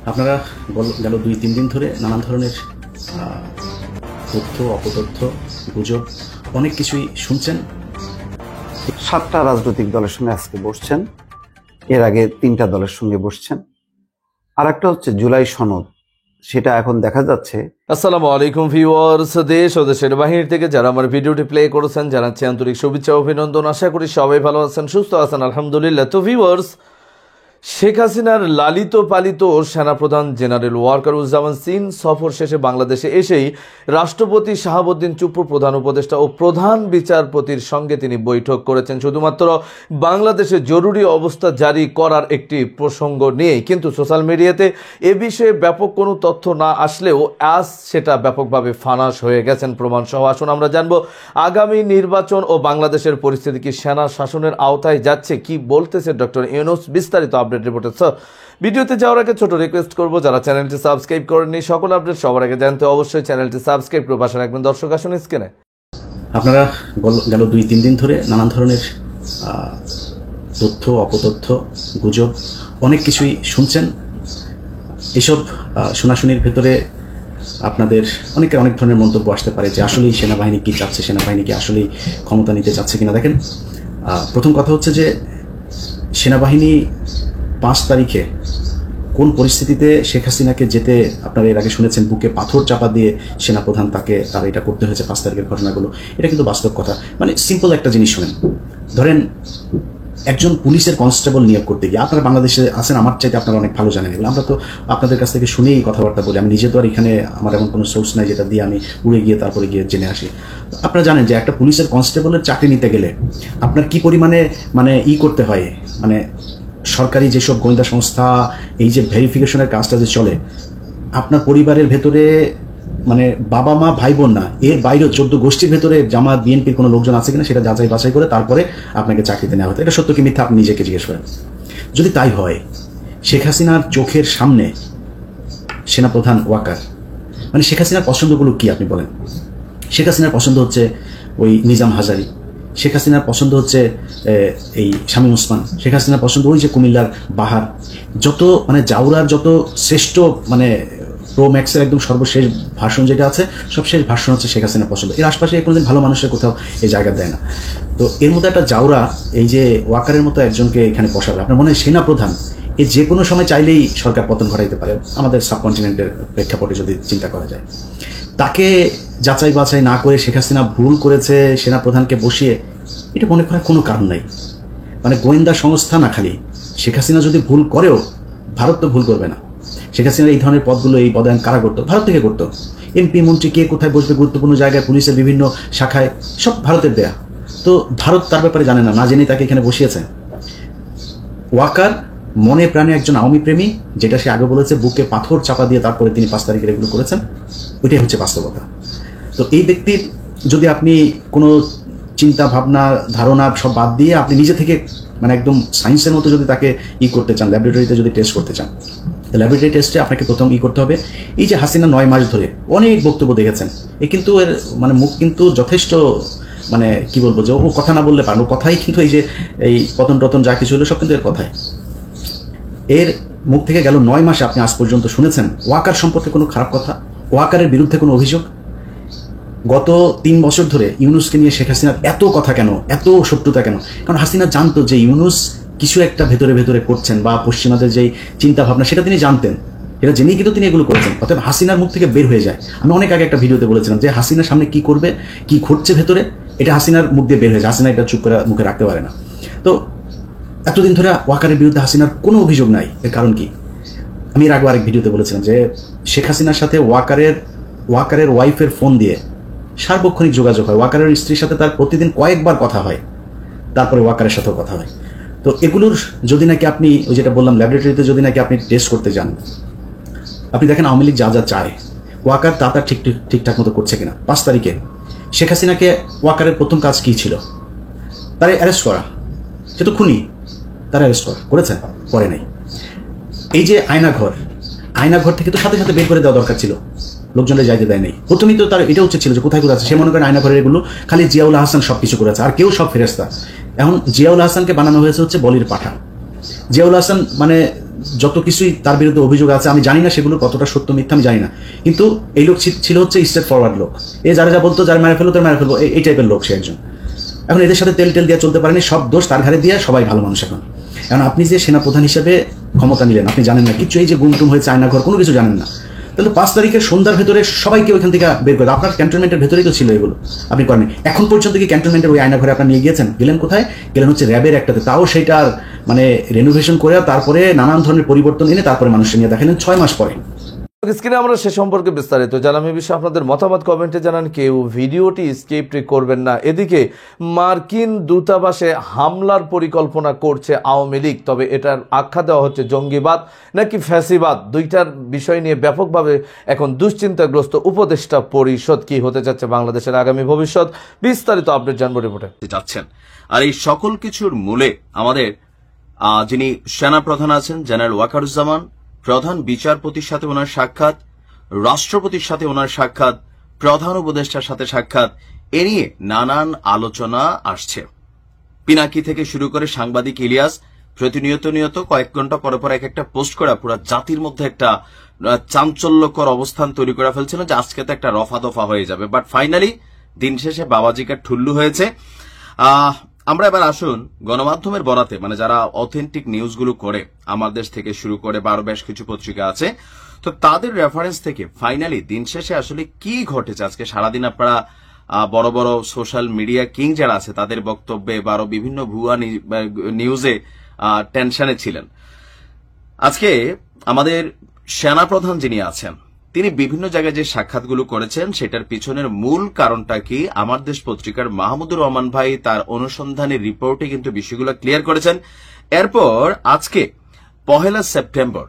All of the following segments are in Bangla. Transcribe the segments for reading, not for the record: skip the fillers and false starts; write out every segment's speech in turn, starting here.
আপনারা গেল 2-3 দিন ধরে নানান ধরনের তথ্য, অপতথ্য, গুজব অনেক কিছুই শুনছেন। 7টা রাজনৈতিক দলের সঙ্গে আজকে বসছেন, এর আগে 3টা দলের সঙ্গে বসছেন। আর একটা হচ্ছে জুলাই সনদ, সেটা এখন দেখা যাচ্ছে। আসসালামু আলাইকুম ভিউয়ার্স, দেশ ও দেশের বাহির থেকে যারা আমার ভিডিওটি প্লে করেছেন জানাচ্ছি আন্তরিক শুভেচ্ছা অভিনন্দন। আশা করি সবাই ভালো আছেন, সুস্থ আছেন, আলহামদুলিল্লাহ। তো ভিউয়ার্স, শেখ হাসিনার লালিত পালিত সেনাপ্রধান জেনারেল ওয়াকারুজ্জামান চীন সফর শেষে বাংলাদেশে এসেই রাষ্ট্রপতি শাহাবুদ্দিন চুপ্পু, প্রধান উপদেষ্টা ও প্রধান বিচারপতির সঙ্গে তিনি বৈঠক করেছেন শুধুমাত্র বাংলাদেশে জরুরি অবস্থা জারি করার একটি প্রসঙ্গ নিয়ে। কিন্তু সোশ্যাল মিডিয়াতে এ বিষয়ে ব্যাপক কোনো তথ্য না আসলেও আজ সেটা ব্যাপকভাবে ফানাস হয়ে গেছেন প্রমাণ সহ। আসুন আমরা জানবো আগামী নির্বাচন ও বাংলাদেশের পরিস্থিতি কি সেনা শাসনের আওতায় যাচ্ছে, কি বলতেছে ডক্টর ইউনূস, বিস্তারিত আপডেট রিপোর্টে। সো ভিডিওতে যাওয়ার আগে ছোট রিকোয়েস্ট করবো, যারা চ্যানেলটি সাবস্ক্রাইব করেননি সকল আপডেট সবার আগে জানতে অবশ্যই চ্যানেলটি সাবস্ক্রাইব করে পাশে রাখবেন। দর্শক আসুন স্ক্রিনে। আপনারা গেল 2-3 দিন ধরে নানান ধরনের তথ্য, অপতথ্য, গুজব অনেক কিছুই শুনছেন। এসব শোনাশুনির ভেতরে আপনাদের অনেকের অনেক ধরনের মন্তব্য আসতে পারে যে আসলেই সেনাবাহিনী কি চাচ্ছে, সেনাবাহিনী কি আসলেই ক্ষমতা নিতে চাচ্ছে কিনা। দেখেন, প্রথম কথা হচ্ছে যে সেনাবাহিনী 5 তারিখে কোন পরিস্থিতিতে শেখ হাসিনাকে যেতে, আপনারা এর আগে শুনেছেন বুকে পাথর চাপা দিয়ে সেনাপ্রধান তার এটা করতে হয়েছে 5 তারিখের ঘটনাগুলো, এটা কিন্তু বাস্তব কথা। মানে সিম্পল একটা জিনিস শুনেন, ধরেন একজন পুলিশের কনস্টেবল নিয়োগ করতে গিয়ে, আপনারা বাংলাদেশে আছেন, আমার চাইতে আপনারা অনেক ভালো জানেন এগুলো, আমরা তো আপনাদের কাছ থেকে শুনেই কথাবার্তা বলি। আমি নিজে তো আর এখানে আমার এমন কোনো সোর্স নাই যেটা দিয়ে আমি উড়ে গিয়ে তারপরে গিয়ে জেনে আসি। আপনারা জানেন যে একটা পুলিশের কনস্টেবলের চাকরি নিতে গেলে আপনার কি পরিমাণে করতে হয়, মানে সরকারি যেসব গোয়েন্দা সংস্থা এই যে ভেরিফিকেশনের কাজটা যে চলে, আপনার পরিবারের ভেতরে মানে বাবা মা ভাই বোন না, এর বাইরেও 14 গোষ্ঠীর ভেতরে জামাত বিএনপির কোনো লোকজন আছে কিনা সেটা যাচাই বাছাই করে তারপরে আপনাকে চাকরিতে নেওয়া হতো। এটা সত্য কি মিথ্যা আপনি নিজেকে জিজ্ঞেস করেন। যদি তাই হয়, শেখ হাসিনার চোখের সামনে সেনাপ্রধান ওয়াকার, মানে শেখ হাসিনার পছন্দগুলো কি আপনি বলেন? শেখ হাসিনার পছন্দ হচ্ছে ওই নিজাম হাজারি, শেখ হাসিনার পছন্দ হচ্ছে এই শামীম ওসমান, শেখ হাসিনার পছন্দ ওই যে কুমিল্লার বাহার, যত মানে জাউরার যত শ্রেষ্ঠ মানে প্রো ম্যাক্সের একদম সর্বশেষ ভাষণ যেটা আছে, সব শেষ ভাষণ হচ্ছে শেখ হাসিনার পছন্দ। এর আশপাশে কোনোদিন ভালো মানুষের কোথাও এই জায়গা দেয় না। তো এর মধ্যে একটা জাউরা এই যে ওয়াকারের মতো একজনকে এখানে বসাবে, আপনার মনে হয় সেনা প্রধান এ যে কোনো সময় চাইলেই সরকার পতন ঘটাইতে পারে, আমাদের সাবকন্টিনেন্টের প্রেক্ষাপটে যদি চিন্তা করা যায়। তাকে যাচাই বাছাই না করে শেখ হাসিনা ভুল করেছে সেনাপ্রধানকে বসিয়ে, এটা মনে করার কোনো কারণ নাই। মানে গোয়েন্দা সংস্থা না, খালি শেখ হাসিনা যদি ভুল করেও ভারত তো ভুল করবে না। শেখ হাসিনার এই ধরনের পদগুলো, এই পদায়ন কারা করতো? ভারত থেকে করতো। এমপি মন্ত্রী কে কোথায় বসবে গুরুত্বপূর্ণ জায়গায়, পুলিশের বিভিন্ন শাখায়, সব ভারতের দেয়া। তো ভারত তার ব্যাপারে জানে না, না জেনেই তাকে এখানে বসিয়েছে। ওয়াকার মনে প্রাণে একজন আওয়ামী প্রেমী, যেটা সে আগে বলেছে, বুকে পাথর চাপা দিয়ে তারপরে তিনি 5 তারিখের এগুলো করেছেন, ওইটাই হচ্ছে বাস্তবতা। তো এই ব্যক্তির যদি আপনি কোনো চিন্তা ভাবনা ধারণা সব বাদ দিয়ে আপনি নিজে থেকে মানে একদম সায়েন্সের মতো যদি তাকে করতে চান, ল্যাবরেটরিতে যদি টেস্ট করতে চান, ল্যাবরেটরি টেস্টে আপনাকে প্রথম করতে হবে, এই যে হাসিনা 9 মাস ধরে অনেক বক্তব্য দেখেছেন, এ কিন্তু এর মানে মুখ কিন্তু যথেষ্ট মানে কি বলবো, যে ও কথা না বললে পারবো, কথাই কিন্তু এই যে এই পতন টতন যা কিছু হলো সব কিন্তু এর কথাই। এর মুখ থেকে গেল 9 মাসে আপনি আজ পর্যন্ত শুনেছেন ওয়াকার সম্পর্কে কোনো খারাপ কথা, ওয়াকারের বিরুদ্ধে কোনো অভিযোগ? গত 3 বছর ধরে ইউনূসকে নিয়ে শেখ হাসিনার এত কথা কেন, এত শত্রুতা কেন? কারণ হাসিনা জানতো যে ইউনূস কিছু একটা ভেতরে ভেতরে করছেন, বা পশ্চিমাদের যেই চিন্তা ভাবনা সেটা তিনি জানতেন, এটা জেনেই কিন্তু তিনি এগুলো করেছেন। অতএব হাসিনার মুখ থেকে বের হয়ে যায়। আমি অনেক আগে একটা ভিডিওতে বলেছিলাম যে হাসিনার সামনে কি করবে, কি ঘটছে ভেতরে, এটা হাসিনার মুখ দিয়ে বের হয়ে যায়। হাসিনা এটা চুপ করে মুখে রাখতে পারে না। তো এতদিন ধরে ওয়াকারের বিরুদ্ধে হাসিনার কোনো অভিযোগ নাই, এর কারণ কি? আমি এর আগে আরেক ভিডিওতে বলেছিলাম যে শেখ হাসিনার সাথে ওয়াকারের ওয়াইফের ফোন দিয়ে সার্বক্ষণিক যোগাযোগ হয়, ওয়াকারের স্ত্রীর সাথে তার প্রতিদিন কয়েকবার কথা হয়, তারপরে ওয়াকারের সাথেও কথা হয়। তো এগুলোর যদি নাকি আপনি ওই যেটা বললাম ল্যাবরেটরিতে যদি নাকি আপনি টেস্ট করতে যান, আপনি দেখেন আওয়ামী লীগ যা যা চায় ওয়াকার তা ঠিকঠাক মতো করছে কিনা। 5 তারিখে শেখ হাসিনাকে ওয়াকারের প্রথম কাজ কি ছিল? তারে অ্যারেস্ট করা, সে তো খুনি, তারা অ্যারেস্ট করেছে? করে নাই। এই যে আয়নাঘর থেকে তো সাথে সাথে বের করে দেওয়া দরকার ছিল, লোকজনের যাইতে দেয় নাই। প্রথমেই তো তার এটা উচিত ছিল যে কোথায় আছে, সে মনে করেন আয়নাঘরের এগুলো খালি জিয়াউল হাসান সবকিছু করেছে, আর কেউ সব ফেরেস্তা। এখন জিয়াউল হাসানকে বানানো হয়েছে হচ্ছে বলির পাঠা। জিয়াউল হাসান মানে যত কিছুই তার বিরুদ্ধে অভিযোগ আছে, আমি জানি না সেগুলো কতটা সত্য মিথ্যা আমি জানি না, কিন্তু এই লোক ছিল হচ্ছে স্ট্রেট ফরওয়ার্ড লোক। যারা যা বলতো, যারা মেরে ফেলো তার মেরে ফেলবো, এই টাইপের লোক সে একজন। এখন এদের সাথে তেল দিয়ে চলতে পারেনি, সব দোষ তার ঘাড়ে দিয়ে সবাই ভালো মানুষ এখন। এখন আপনি যে সেনাপ্রধান হিসেবে ক্ষমতা নিলেন, আপনি জানেন না কিছু, এই যে গুমটুম হয়েছে আয়নাঘর, কোনো কিছু জানেন না। তাহলে 5 তারিখের সন্ধ্যার ভেতরে সবাইকে ওইখান থেকে বের করে, আপনার ক্যান্টনমেন্টের ভেতরেই তো ছিল এগুলো, আপনি করেন। এখন পর্যন্ত কি ক্যান্টনমেন্টের ওই আয়নাঘরে আপনার নিয়ে গিয়েছেন? গেলেন কোথায়? গেলেন হচ্ছে র্যাবের একটাতে, তাও সেইটার মানে রেনোভেশন করে তারপরে নানান ধরনের পরিবর্তন এনে তারপরে মানুষকে নিয়ে দেখালেন 6 মাস পরে। স্ক্রিনে আমরা সে সম্পর্কে বিস্তারিত জানাম। এই বিষয়ে আপনাদের মতামত কমেন্টে জানান। কেউ ভিডিওটি স্কিপ করবেন না। এদিকে মার্কিন দূতাবাসে হামলার পরিকল্পনা করছে আওয়ামী লীগ, তবে এটার আখ্যা দেওয়া হচ্ছে জঙ্গিবাদ নাকি ফ্যাসিবাদ, দুইটার বিষয় নিয়ে ব্যাপকভাবে এখন দুশ্চিন্তাগ্রস্ত উপদেষ্টা পরিষদ। কি হতে যাচ্ছে বাংলাদেশের আগামী ভবিষ্যৎ, বিস্তারিত আপডেট জানবো রিপোর্টে। যাচ্ছেন আর এই সকল কিছুর মূলে আমাদের যিনি সেনা প্রধান আছেন জেনারেল ওয়াকারুজ্জামান, প্রধান বিচারপতির সাথে ওনার সাক্ষাৎ, রাষ্ট্রপতির সাথে ওনার সাক্ষাৎ, প্রধান উপদেষ্টার সাথে সাক্ষাৎ, এ নিয়ে নানান আলোচনা আসছে। পিনাকি থেকে শুরু করে সাংবাদিক ইলিয়াস প্রতিনিয়ত কয়েক ঘন্টা পরে পরে এক একটা পোস্ট করা পুরো জাতির মধ্যে একটা চাঞ্চল্যকর অবস্থান তৈরি করে ফেলছিল যে আজকে তো একটা রফা দফা হয়ে যাবে। বাট ফাইনালি দিন শেষে বাবাজিকার ঠুল্লু হয়েছে। আমরা এবার আসুন গণমাধ্যমের বরাতে, মানে যারা অথেন্টিক নিউজগুলো করে, আমার দেশ থেকে শুরু করে আরো বেশ কিছু পত্রিকা আছে, তো তাদের রেফারেন্স থেকে ফাইনালি দিন শেষে আসলে কি ঘটেছে। আজকে সারাদিন আপনারা বড় বড় সোশ্যাল মিডিয়া কিং যারা আছে তাদের বক্তব্যে বা আরো বিভিন্ন ভুয়া নিউজে টেনশনে ছিলেন। আজকে আমাদের সেনাপ্রধান যিনি আছেন তিনি বিভিন্ন জায়গায় যে সাক্ষাৎগুলো করেছেন সেটার পিছনের মূল কারণটা কি, আমার দেশ পত্রিকার মাহমুদুর রহমান ভাই তার অনুসন্ধানী রিপোর্টে কিন্তু বিষয়গুলো ক্লিয়ার করেছেন। এরপর আজকে 1 সেপ্টেম্বর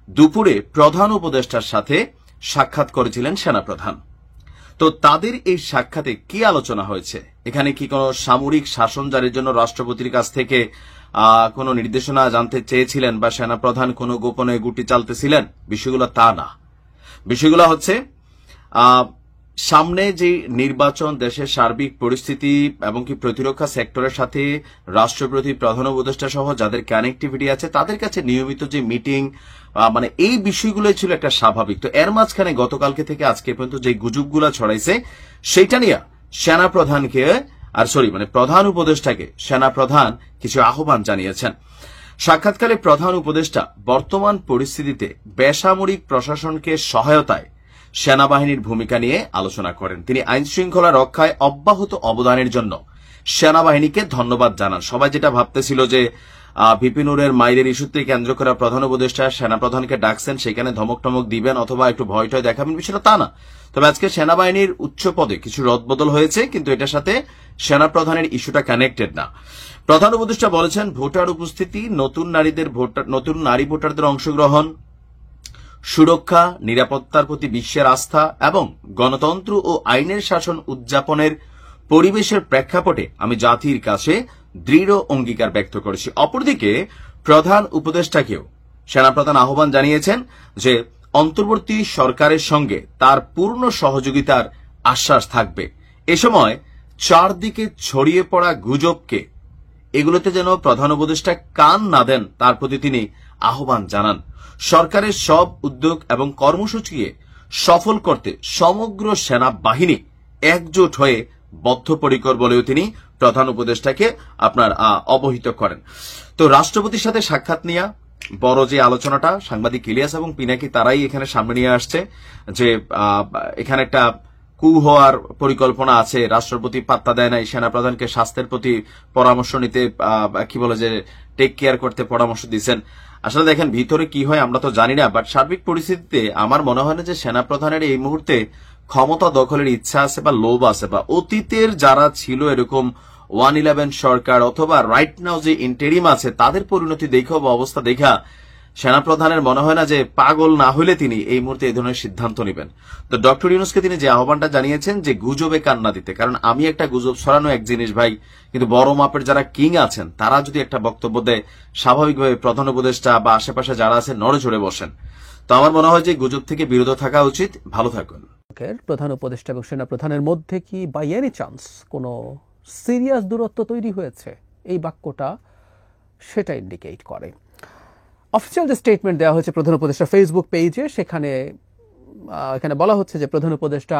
দুপুরে প্রধান উপদেষ্টার সাথে সাক্ষাৎ করেছিলেন সেনাপ্রধান। তো তাদের এই সাক্ষাতে কি আলোচনা হয়েছে, এখানে কি কোনো সামরিক শাসন জারির জন্য রাষ্ট্রপতির কাছ থেকে কোনো নির্দেশনা জানতে চেয়েছিলেন বা সেনাপ্রধান কোনো গোপনে গুটি চালতেছিলেন, বিষয়গুলো তা না। বিষয়গুলো হচ্ছে সামনে যে নির্বাচন, দেশের সার্বিক পরিস্থিতি এবং কি প্রতিরক্ষা সেক্টরের সাথে রাষ্ট্রপতি, প্রধান উপদেষ্টা সহ যাদের কানেক্টিভিটি আছে তাদের কাছে নিয়মিত যে মিটিং, মানে এই বিষয়গুলোই ছিল একটা স্বাভাবিক। তো এর মাঝখানে গতকালকে থেকে আজকে পর্যন্ত যে গুজবগুলো ছড়াইছে সেটা নিয়ে সেনাপ্রধানকে মানে প্রধান উপদেষ্টাকে সেনাপ্রধান কিছু আহ্বান জানিয়েছেন। সাক্ষাৎকালে প্রধান উপদেষ্টা বর্তমান পরিস্থিতিতে বেসামরিক প্রশাসনকে সহায়তায় সেনাবাহিনীর ভূমিকা নিয়ে আলোচনা করেন। তিনি আইন শৃঙ্খলা রক্ষায় অব্যাহত অবদানের জন্য সেনাবাহিনীকে ধন্যবাদ জানান। সবাই যেটা ভাবতেছিল যে ভিপি নুরের মাইরের ইস্যুতে কেন্দ্র করে প্রধান উপদেষ্টা সেনাপ্রধানকে ডাকছেন, সেখানে ধমক টমক দিবেন অথবা একটু ভয় টয় দেখাবেন, বিষয়টা তা না। তবে আজকে সেনাবাহিনীর উচ্চ পদে কিছু রদবদল হয়েছে, কিন্তু এটার সাথে সেনাপ্রধানের ইস্যুটা কানেক্টেড না। প্রধান উপদেষ্টা বলেছেন ভোটার উপস্থিতি, নতুন নারী ভোটারদের অংশগ্রহণ, সুরক্ষা, নিরাপত্তার প্রতি বিশ্বের আস্থা এবং গণতন্ত্র ও আইনের শাসন উদযাপনের পরিবেশের প্রেক্ষাপটে আমি জাতির কাছে দৃঢ় অঙ্গীকার ব্যক্ত করেছি। অপরদিকে প্রধান উপদেষ্টাকেও সেনাপ্রধান আহ্বান জানিয়েছেন যে অন্তর্বর্তী সরকারের সঙ্গে তার পূর্ণ সহযোগিতার আশ্বাস থাকবে। এ সময় চারদিকে ছড়িয়ে পড়া গুজবকে এগুলোতে যেন প্রধান উপদেষ্টা কান না দেন তার প্রতি তিনি আহ্বান জানান। সরকারের সব উদ্যোগ এবং কর্মসূচিকে সফল করতে সমগ্র সেনাবাহিনী একজোট হয়ে বদ্ধপরিকর বলেও তিনি প্রধান উপদেষ্টাকে অবহিত করেন। তো রাষ্ট্রপতির সাথে সাক্ষাৎ নিয়ে বড় যে আলোচনাটা সাংবাদিক ইলিয়াস এবং পিনাকি তারাই এখানে সামনে নিয়ে আসছে যে এখানে একটা কু হওয়ার পরিকল্পনা আছে, রাষ্ট্রপতি পাত্তা দেয় নাই, সেনাপ্রধানকে স্বাস্থ্যের প্রতি পরামর্শ নিতে টেক কেয়ার করতে পরামর্শ দিচ্ছেন। আসলে দেখেন ভিতরে কি হয় আমরা তো জানি না, বাট সার্বিক পরিস্থিতিতে আমার মনে হয় না যে সেনাপ্রধানের এই মুহূর্তে ক্ষমতা দখলের ইচ্ছা আছে বা লোভ আছে, বা অতীতের যারা ছিল এরকম 111 সরকার অথবা রাইট নাও যে ইন্টেরিম আছে তাদের পরিণতি দেখা বা অবস্থা দেখা সেনাপ্রধানের মনে হয় না যে পাগল না হলে তিনি এই মুহূর্তে এই ধরনের সিদ্ধান্ত নেবেন। তো ডক্টর ইউনূসকে তিনি যে আহ্বানটা জানিয়েছেন যে গুজবে কান না দিতে, কারণ আমি একটা গুজব ছড়ানো এক জিনিস ভাই, কিন্তু বড় মাপের যারা কিং আছেন তারা যদি একটা বক্তব্য দেয় স্বাভাবিকভাবে প্রধান উপদেষ্টা বা আশেপাশে যারা আছে নড়ে চড়ে বসেন। তো আমার মনে হয় যে গুজব থেকে বিরত থাকা উচিত। ভালো থাকুন। প্রধান উপদেষ্টা এবং সেনাপ্রধানের মধ্যে কি বাই এনি চান্স কোনো সিরিয়াস দূরত্ব তৈরি হয়েছে? এই বাক্যটা সেটা ইন্ডিকেট করে। অফিসিয়াল যে স্টেটমেন্ট দেওয়া হয়েছে প্রধান উপদেষ্টা ফেসবুক পেজে, সেখানে এখানে বলা হচ্ছে যে প্রধান উপদেষ্টা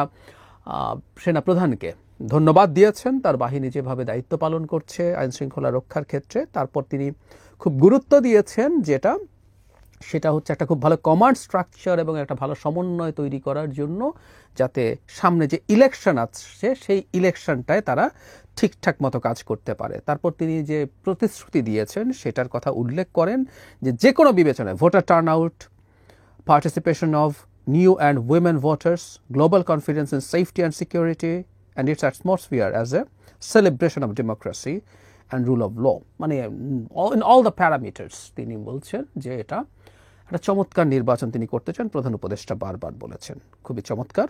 সেনা প্রধানকে ধন্যবাদ দিয়েছেন তার বাহিনী যেভাবে দায়িত্ব পালন করছে আইন শৃঙ্খলা রক্ষার ক্ষেত্রে। তারপর তিনি খুব গুরুত্ব দিয়েছেন সেটা হচ্ছে একটা খুব ভালো কমান্ড স্ট্রাকচার এবং একটা ভালো সমন্বয় তৈরি করার জন্য, যাতে সামনে যে ইলেকশন আছে সেই ইলেকশনটায় তারা ঠিকঠাক মতো কাজ করতে পারে। তারপর তিনি যে প্রতিশ্রুতি দিয়েছেন সেটার কথা উল্লেখ করেন যে কোনো বিবেচনায় voter turn out, participation of new and women voters, global confidence in safety and security, and its atmosphere as a celebration of democracy and rule of law. মানে in all the parameters তিনি বলছেন যে এটা একটা চমৎকার নির্বাচন তিনি করতে চান, প্রধান উপদেষ্টা বারবার বলেছেন, খুবই চমৎকার।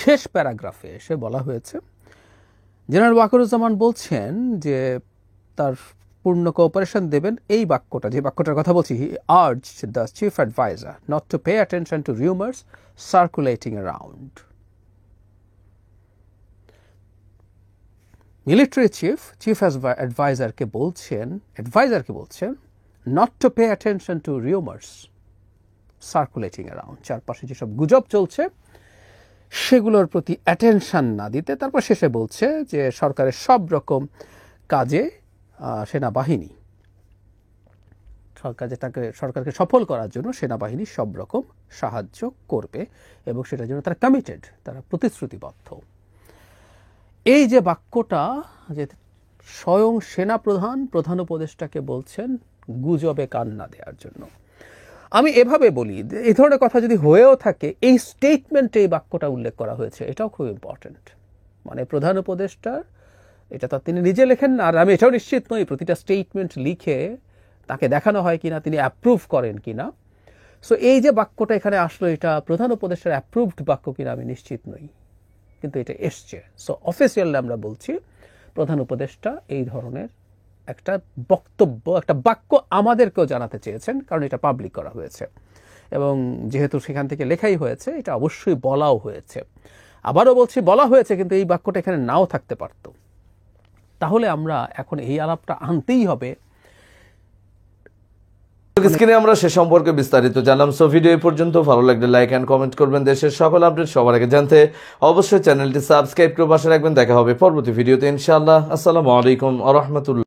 শেষ প্যারাগ্রাফে এসে বলা হয়েছে, জেনারেল ওয়াকারুজ্জামান বলছেন যে তার পূর্ণ কোঅপারেশন দেবেন। এই বাক্যটা, যে বাক্যটার কথা বলছি, he urged the chief adviser not to pay attention to rumours circulating around. Military chief অ্যাডভাইজারকে বলছেন not to pay attention to rumours circulating around, চারপাশে যেসব গুজব চলছে সেগুলোর প্রতি অ্যাটেনশন না দিতে। তারপর শেষে বলছে যে সরকারের সব রকম কাজে সেনাবাহিনী, সরকারকে সফল করার জন্য সেনাবাহিনী সব রকম সাহায্য করবে এবং সেটার জন্য তারা কমিটেড, তারা প্রতিশ্রুতিবদ্ধ। এই যে বাক্যটা, যে স্বয়ং প্রধান উপদেষ্টাকে বলছেন গুজবে কান না দেওয়ার জন্য, আমি এভাবে বলি, এই ধরনের কথা যদি হয়েও থাকে, এই স্টেটমেন্টে এই বাক্যটা উল্লেখ করা হয়েছে, এটাও খুব ইম্পর্টেন্ট। মানে প্রধান উপদেষ্টার, এটা তো তিনি নিজে লেখেন না, আর আমি এটাও নিশ্চিত নই প্রতিটা স্টেটমেন্ট লিখে তাকে দেখানো হয় কিনা, তিনি অ্যাপ্রুভ করেন কিনা। সো এই যে বাক্যটা এখানে আসলো, এটা প্রধান উপদেষ্টার অ্যাপ্রুভড বাক্য কিনা আমি নিশ্চিত নই, কিন্তু এটা এসছে। সো অফিসিয়ালি আমরা বলছি প্রধান উপদেষ্টা এই ধরনের একটা বক্তব্য, একটা বাক্য আমাদেরকেও জানাতে চেয়েছেন, কারণ এটা পাবলিক করা হয়েছে এবং যেহেতু সেখান থেকে লেখাই হয়েছে, এটা অবশ্যই বলাও হয়েছে। আবারও বলছি, বলা হয়েছে, কিন্তু এই বাক্যটা এখানে নাও থাকতে পারত। তাহলে আমরা এখন এই আলাপটা আনতেই হবে। স্ক্রিনে আমরা সে সম্পর্কে বিস্তারিত জানলাম। সো ভিডিও এই পর্যন্ত, ভালো লাগলে লাইক এন্ড কমেন্ট করবেন। দেশের সকল আপডেট সবার আগে জানতে অবশ্যই চ্যানেলটি সাবস্ক্রাইব করে পাশে রাখবেন। দেখা হবে পরবর্তী ভিডিওতে ইনশাআল্লাহ। আসসালামু আলাইকুম ওয়া রাহমাতুল্লাহ।